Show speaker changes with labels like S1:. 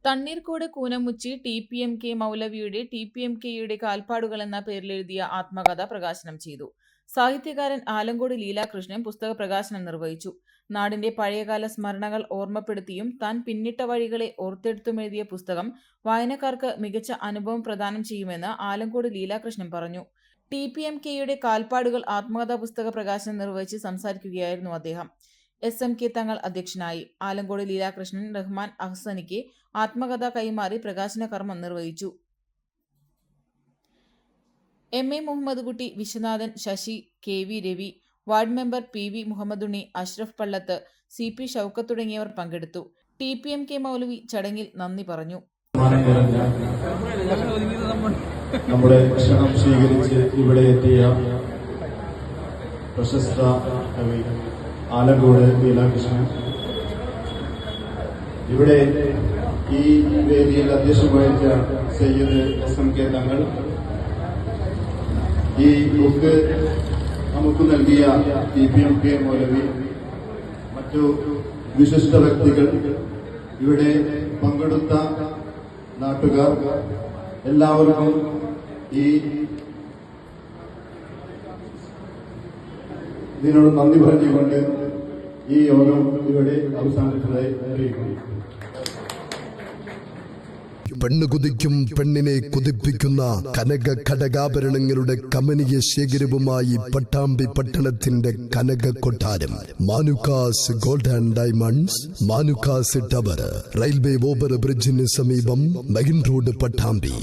S1: Thanneerkode Koonamuchi TPMK മൗലവിയുടെ TPMKയുടെ കാൽപ്പാടുകൾ എന്ന പേരിലെഴുതിയ ആത്മകഥ പ്രകാശനം ചെയ്തു. സാഹിത്യകാരൻ ആലങ്കോട് ലീലാകൃഷ്ണൻ പുസ്തക പ്രകാശനം നിർവഹിച്ചു. നാടിന്റെ പഴയകാല സ്മരണകൾ ഓർമ്മപ്പെടുത്തിയും താൻ പിന്നിട്ട വഴികളെ ഓർത്തെടുത്തുമെഴുതിയ പുസ്തകം വായനക്കാർക്ക് മികച്ച അനുഭവം പ്രദാനം ചെയ്യുമെന്ന് ആലങ്കോട് ലീലാകൃഷ്ണൻ പറഞ്ഞു. TPMKയുടെ കാൽപ്പാടുകൾ ആത്മകഥാ പുസ്തക പ്രകാശനം നിർവഹിച്ച് സംസാരിക്കുകയായിരുന്നു അദ്ദേഹം. SMK തങ്ങൾ അധ്യക്ഷനായി. ആലങ്കോട് ലീലാകൃഷ്ണൻ റഹ്മാൻ അഹ്സനിക്ക് ആത്മകഥ കൈമാറി പ്രകാശന കർമ്മം നിർവഹിച്ചു. MA Muhammad Kutty, Viswanathan, Sasi, KV Ravi, ward member PV Muhammadunni, Ashraf Pallath, CP Shoukath തുടങ്ങിയവർ പങ്കെടുത്തു. TPMK മൗലവി ചടങ്ങിൽ നന്ദി പറഞ്ഞു.
S2: നമ്മുടെ ക്ഷണം സ്വീകരിച്ച് ഇവിടെ എത്തിയ പ്രശസ്ത കവി ആലങ്കോട് ലീലാകൃഷ്ണൻ, ഇവിടെ ഈ വേദിയിൽ അധ്യക്ഷം വഹിച്ച സയ്യിദ് SMK തങ്ങൾ, ഈ ബുക്ക് നമുക്ക് നൽകിയ TPMK മൗലവി, മറ്റു വിശിഷ്ട വ്യക്തികൾ, ഇവിടെ പങ്കെടുത്ത നാട്ടുകാർ, എല്ലാവർക്കും ഇതിനോട് നന്ദി പറഞ്ഞുകൊണ്ട് ഈ യോഗം ഇവിടെ അവസാനിച്ചതായി അറിയിക്കുന്നു.
S3: പെണ്ണ് കുതിക്കും പെണ്ണിനെ കുതിപ്പിക്കുന്ന കനക ഘടകാഭരണങ്ങളുടെ കമനീയ ശേഖരവുമായി പട്ടാമ്പി പട്ടണത്തിന്റെ കനക കൊട്ടാരം Manukkas gold and diamonds, Manukkas tower, railway over ബ്രിഡ്ജിന് സമീപം മെയിൻ റോഡ്, പട്ടാമ്പി.